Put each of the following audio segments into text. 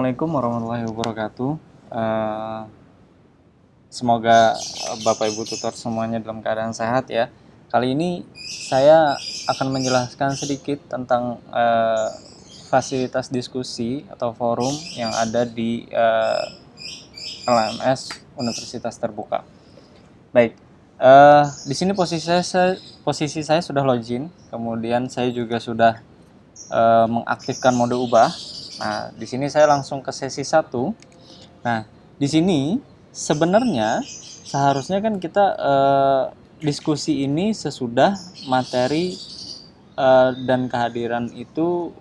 Assalamualaikum warahmatullahi wabarakatuh. Semoga Bapak Ibu tutor semuanya dalam keadaan sehat ya. Kali ini saya akan menjelaskan sedikit tentang fasilitas diskusi atau forum yang ada di LMS Universitas Terbuka. Baik, di sini posisi saya sudah login, kemudian saya juga sudah mengaktifkan mode ubah. Nah, di sini saya langsung ke sesi 1. Nah, di sini sebenarnya seharusnya kan kita diskusi ini sesudah materi dan kehadiran itu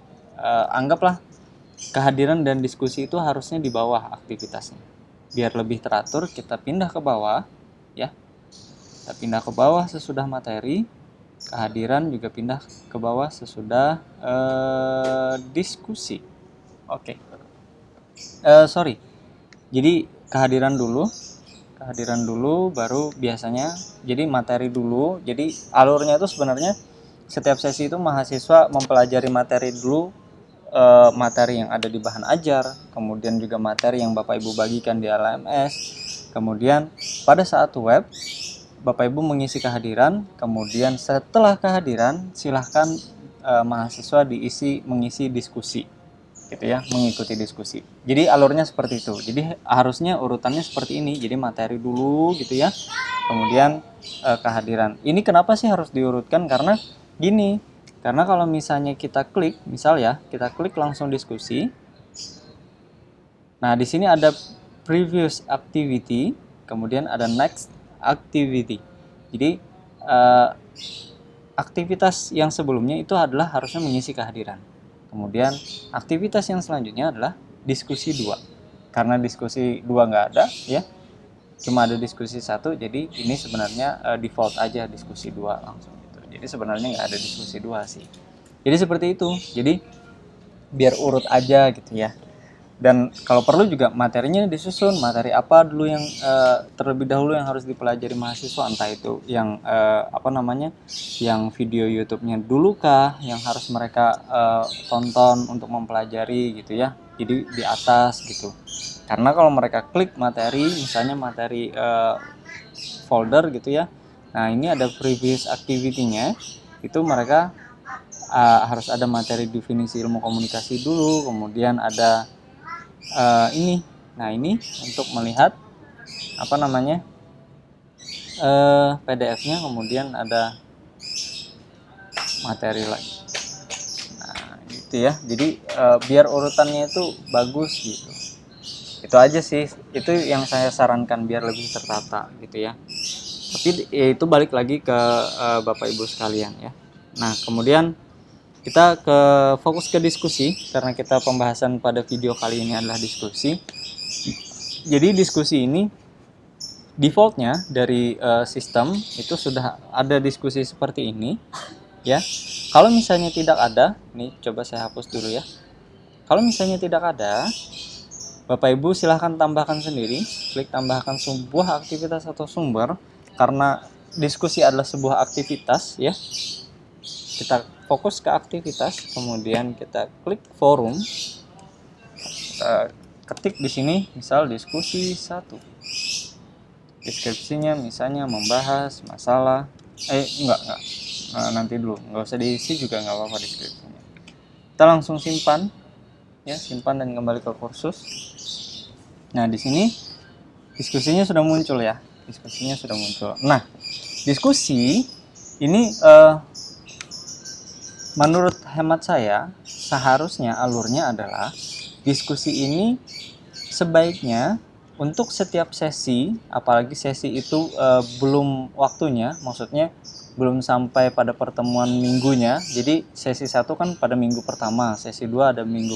anggaplah kehadiran dan diskusi itu harusnya di bawah aktivitasnya. Biar lebih teratur, kita pindah ke bawah ya. Kita pindah ke bawah sesudah materi, kehadiran juga pindah ke bawah sesudah diskusi. Oke. Sorry. Jadi kehadiran dulu baru biasanya jadi materi dulu. Jadi alurnya itu sebenarnya setiap sesi itu mahasiswa mempelajari materi dulu, materi yang ada di bahan ajar, kemudian juga materi yang Bapak Ibu bagikan di LMS. Kemudian pada saat web Bapak Ibu mengisi kehadiran, kemudian setelah kehadiran silahkan mahasiswa mengisi diskusi gitu ya, mengikuti diskusi. Jadi alurnya seperti itu. Jadi harusnya urutannya seperti ini. Jadi materi dulu gitu ya. Kemudian kehadiran. Ini kenapa sih harus diurutkan? Karena gini. Karena kalau misalnya kita klik, kita klik langsung diskusi. Nah, di sini ada previous activity, kemudian ada next activity. Jadi aktivitas yang sebelumnya itu adalah harusnya mengisi kehadiran. Kemudian aktivitas yang selanjutnya adalah diskusi 2. Karena diskusi 2 nggak ada ya, cuma ada diskusi 1, jadi ini sebenarnya default aja diskusi 2 langsung gitu. Jadi sebenarnya nggak ada diskusi 2 sih. Jadi seperti itu. Jadi biar urut aja gitu ya. Dan kalau perlu juga materinya disusun, materi apa dulu yang terlebih dahulu yang harus dipelajari mahasiswa, entah itu yang yang video YouTube-nya dulu kah yang harus mereka tonton untuk mempelajari gitu ya. Jadi di atas gitu. Karena kalau mereka klik materi, misalnya materi folder gitu ya. Nah, ini ada previous activity-nya. Itu mereka harus ada materi definisi ilmu komunikasi dulu, kemudian ada ini. Nah, ini untuk melihat PDF-nya, kemudian ada materi lagi. Nah, gitu ya. Jadi biar urutannya itu bagus gitu. Itu aja sih. Itu yang saya sarankan biar lebih tertata gitu ya. Tapi ya itu balik lagi ke Bapak Ibu sekalian ya. Nah, kemudian kita fokus ke diskusi karena kita pembahasan pada video kali ini adalah diskusi. Jadi diskusi ini defaultnya dari sistem itu sudah ada diskusi seperti ini ya. Kalau misalnya tidak ada, nih coba saya hapus dulu ya. Kalau misalnya tidak ada, Bapak Ibu silahkan tambahkan sendiri, klik tambahkan sebuah aktivitas atau sumber, karena diskusi adalah sebuah aktivitas ya. Kita fokus ke aktivitas, kemudian kita klik forum, ketik di sini misal diskusi 1. Deskripsinya misalnya membahas masalah nanti dulu, nggak usah diisi juga nggak apa-apa deskripsinya. Kita langsung simpan ya, simpan dan kembali ke kursus. Nah, di sini diskusinya sudah muncul ya, diskusinya sudah muncul. Nah, diskusi ini menurut hemat saya seharusnya alurnya adalah diskusi ini sebaiknya untuk setiap sesi, apalagi sesi itu belum waktunya, maksudnya belum sampai pada pertemuan minggunya. Jadi sesi 1 kan pada minggu pertama, sesi 2 ada minggu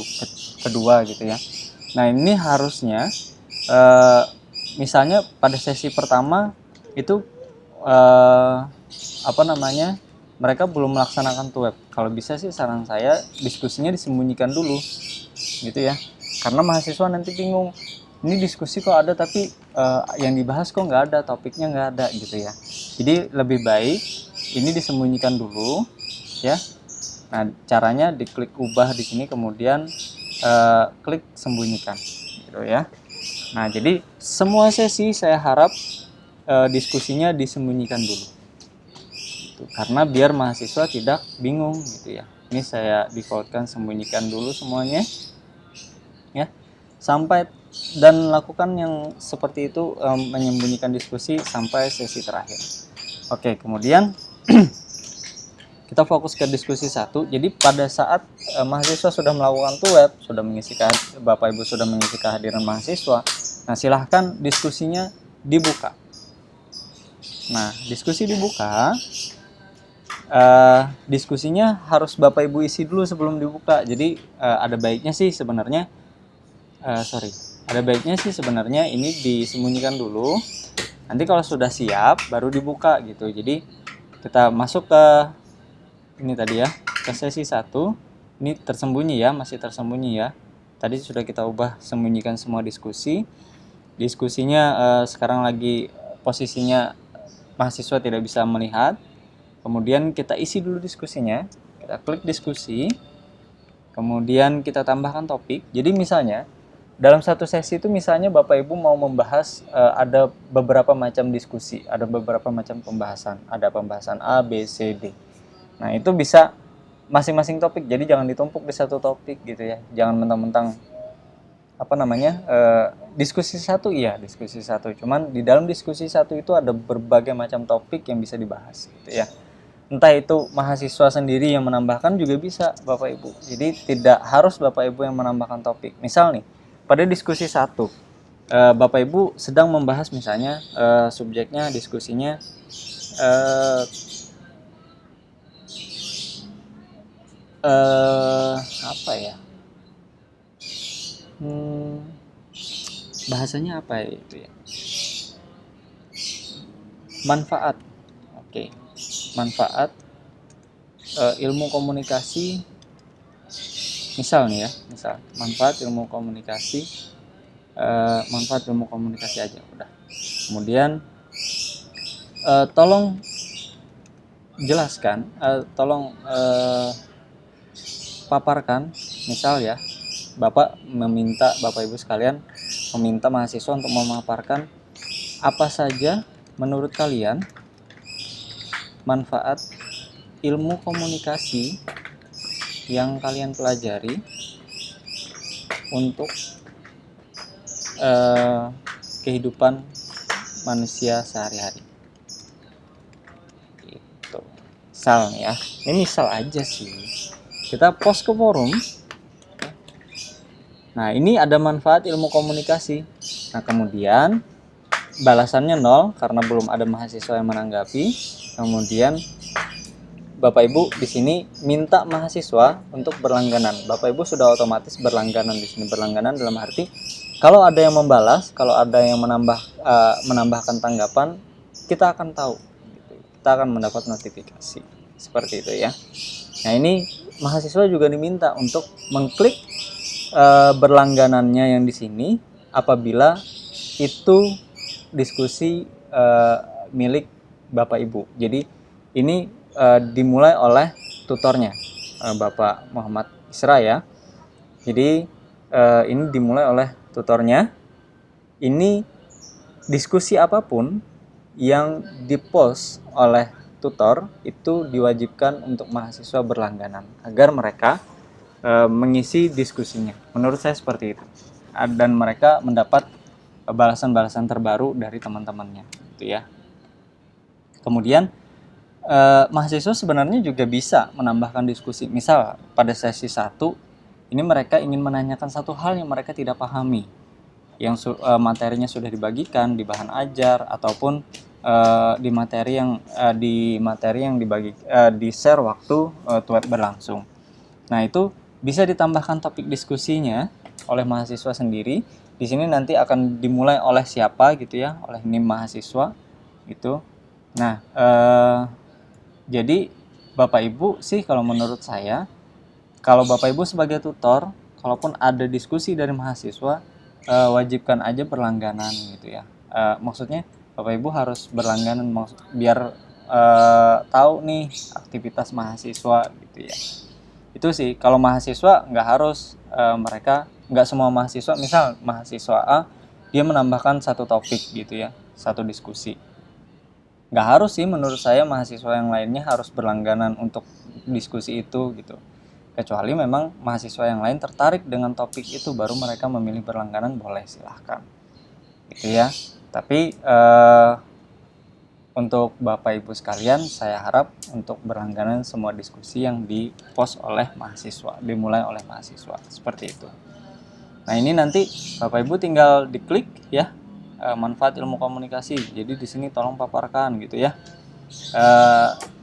kedua gitu ya. Nah, ini harusnya misalnya pada sesi pertama itu mereka belum melaksanakan web. Kalau bisa sih saran saya diskusinya disembunyikan dulu gitu ya. Karena mahasiswa nanti bingung, ini diskusi kok ada tapi yang dibahas kok nggak ada, topiknya nggak ada gitu ya. Jadi lebih baik ini disembunyikan dulu ya. Nah, caranya diklik ubah di sini, kemudian klik sembunyikan gitu ya. Nah, jadi semua sesi saya harap diskusinya disembunyikan dulu gitu. Karena biar mahasiswa tidak bingung gitu ya. Ini saya defaultkan sembunyikan dulu semuanya ya, sampai dan lakukan yang seperti itu, menyembunyikan diskusi sampai sesi terakhir. Oke, kemudian kita fokus ke diskusi 1. Jadi pada saat mahasiswa sudah melakukan web, sudah mengisi Bapak Ibu sudah mengisi kehadiran mahasiswa, nah silahkan diskusinya dibuka. Nah, diskusi dibuka, diskusinya harus Bapak Ibu isi dulu sebelum dibuka. Jadi ada baiknya sih sebenarnya ini disembunyikan dulu. Nanti kalau sudah siap baru dibuka gitu. Jadi kita masuk ke ini tadi ya, ke sesi 1. Ini tersembunyi ya, masih tersembunyi ya. Tadi sudah kita ubah sembunyikan semua diskusi. Diskusinya sekarang lagi posisinya mahasiswa tidak bisa melihat. Kemudian kita isi dulu diskusinya. Kita klik diskusi. Kemudian kita tambahkan topik. Jadi misalnya dalam satu sesi itu misalnya Bapak Ibu mau membahas ada beberapa macam diskusi, ada beberapa macam pembahasan. Ada pembahasan A, B, C, D. Nah, itu bisa masing-masing topik. Jadi jangan ditumpuk di satu topik gitu ya. Jangan mentang-mentang diskusi satu, cuman di dalam diskusi satu itu ada berbagai macam topik yang bisa dibahas gitu ya. Entah itu mahasiswa sendiri yang menambahkan juga bisa Bapak Ibu. Jadi tidak harus Bapak Ibu yang menambahkan topik. Misal nih, pada diskusi 1 Bapak Ibu sedang membahas misalnya subjeknya diskusinya apa ya? Bahasanya apa itu ya? Manfaat. Oke. Manfaat ilmu komunikasi. Misal nih ya, manfaat ilmu komunikasi. Manfaat ilmu komunikasi aja udah. Kemudian tolong jelaskan, tolong paparkan, misal ya, Bapak Ibu sekalian meminta mahasiswa untuk memaparkan apa saja menurut kalian manfaat ilmu komunikasi yang kalian pelajari untuk kehidupan manusia sehari-hari. Gitu. Misal ya, ini misal aja sih. Kita post ke forum. Nah, ini ada manfaat ilmu komunikasi. Nah, kemudian balasannya 0 karena belum ada mahasiswa yang menanggapi. Kemudian Bapak Ibu di sini minta mahasiswa untuk berlangganan. Bapak Ibu sudah otomatis berlangganan di sini. Berlangganan dalam arti kalau ada yang membalas, kalau ada yang menambahkan tanggapan, kita akan tahu. Kita akan mendapat notifikasi. Seperti itu ya. Nah, ini mahasiswa juga diminta untuk mengklik berlangganannya yang di sini apabila itu diskusi milik Bapak Ibu. Jadi ini dimulai oleh tutornya Bapak Muhammad Isra ya. Jadi ini dimulai oleh tutornya. Ini diskusi apapun yang dipost oleh tutor itu diwajibkan untuk mahasiswa berlangganan agar mereka mengisi diskusinya. Menurut saya seperti itu. Dan mereka mendapat balasan-balasan terbaru dari teman-temannya, gitu ya. Kemudian mahasiswa sebenarnya juga bisa menambahkan diskusi. Misal pada sesi 1 ini mereka ingin menanyakan satu hal yang mereka tidak pahami, yang materinya sudah dibagikan di bahan ajar ataupun di materi yang di share waktu web berlangsung. Nah, itu bisa ditambahkan topik diskusinya oleh mahasiswa sendiri. Di sini nanti akan dimulai oleh siapa gitu ya, oleh NIM mahasiswa gitu. Nah, jadi Bapak Ibu sih kalau menurut saya, kalau Bapak Ibu sebagai tutor, kalaupun ada diskusi dari mahasiswa, wajibkan aja berlangganan gitu ya. Maksudnya Bapak Ibu harus berlangganan biar tahu nih aktivitas mahasiswa gitu ya. Itu sih, kalau mahasiswa nggak harus mereka, nggak semua mahasiswa, misal mahasiswa A dia menambahkan satu topik gitu ya, satu diskusi. Nggak harus sih menurut saya mahasiswa yang lainnya harus berlangganan untuk diskusi itu gitu. Kecuali memang mahasiswa yang lain tertarik dengan topik itu, baru mereka memilih berlangganan, boleh silahkan gitu ya. Tapi untuk Bapak Ibu sekalian, saya harap untuk berlangganan semua diskusi yang dipost oleh mahasiswa, dimulai oleh mahasiswa, seperti itu. Nah, ini nanti Bapak Ibu tinggal diklik ya, manfaat ilmu komunikasi. Jadi di sini tolong paparkan gitu ya.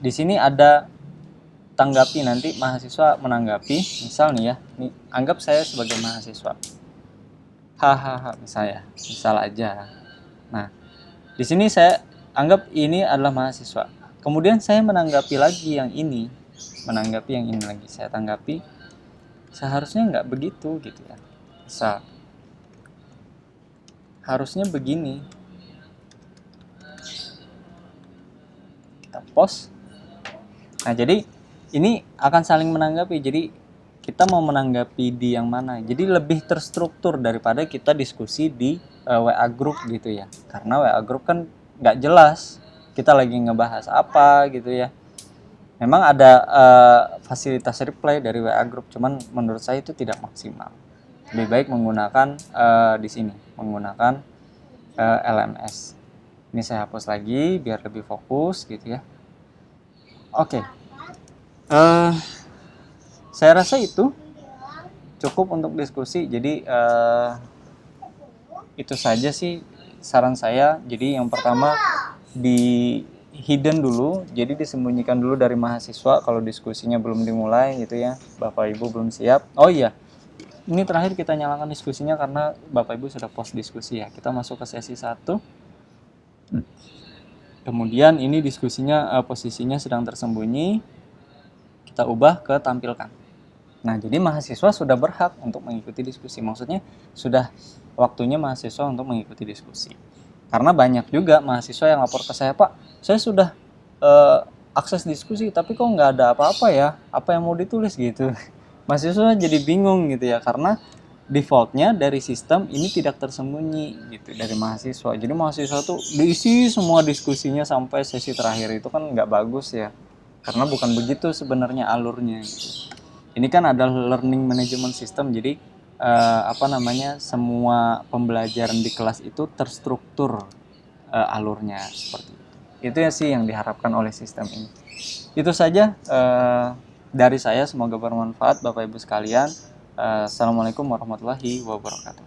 Di sini ada tanggapi, nanti mahasiswa menanggapi, misal nih ya, nih, anggap saya sebagai mahasiswa. Hahaha, misal aja. Nah, di sini saya anggap ini adalah mahasiswa. Kemudian saya menanggapi lagi yang ini, lagi saya tanggapi, seharusnya nggak begitu gitu ya. Misal, harusnya begini. Kita post. Nah, jadi ini akan saling menanggapi. Jadi kita mau menanggapi di yang mana. Jadi lebih terstruktur daripada kita diskusi di WA group gitu ya. Karena WA group kan nggak jelas kita lagi ngebahas apa gitu ya. Memang ada fasilitas reply dari WA group, cuman menurut saya itu tidak maksimal. Lebih baik menggunakan di sini, menggunakan LMS. Ini saya hapus lagi biar lebih fokus gitu ya. Oke. Saya rasa itu cukup untuk diskusi. Jadi itu saja sih saran saya. Jadi yang pertama di hidden dulu, jadi disembunyikan dulu dari mahasiswa kalau diskusinya belum dimulai gitu ya. Bapak Ibu belum siap. Oh iya, ini terakhir kita nyalakan diskusinya karena Bapak Ibu sudah post diskusi ya. Kita masuk ke sesi 1. Kemudian ini diskusinya posisinya sedang tersembunyi. Kita ubah ke tampilkan. Nah, jadi mahasiswa sudah berhak untuk mengikuti diskusi. Maksudnya sudah waktunya mahasiswa untuk mengikuti diskusi. Karena banyak juga mahasiswa yang lapor ke saya, Pak, saya sudah akses diskusi, tapi kok nggak ada apa-apa ya? Apa yang mau ditulis gitu? Mahasiswa jadi bingung gitu ya, karena defaultnya dari sistem ini tidak tersembunyi gitu dari mahasiswa. Jadi mahasiswa tuh diisi semua diskusinya sampai sesi terakhir, itu kan nggak bagus ya. Karena bukan begitu sebenarnya alurnya gitu. Ini kan adalah learning management system, jadi semua pembelajaran di kelas itu terstruktur alurnya seperti itu. Itu ya sih yang diharapkan oleh sistem ini. Itu saja dari saya, semoga bermanfaat Bapak Ibu sekalian. Assalamualaikum warahmatullahi wabarakatuh.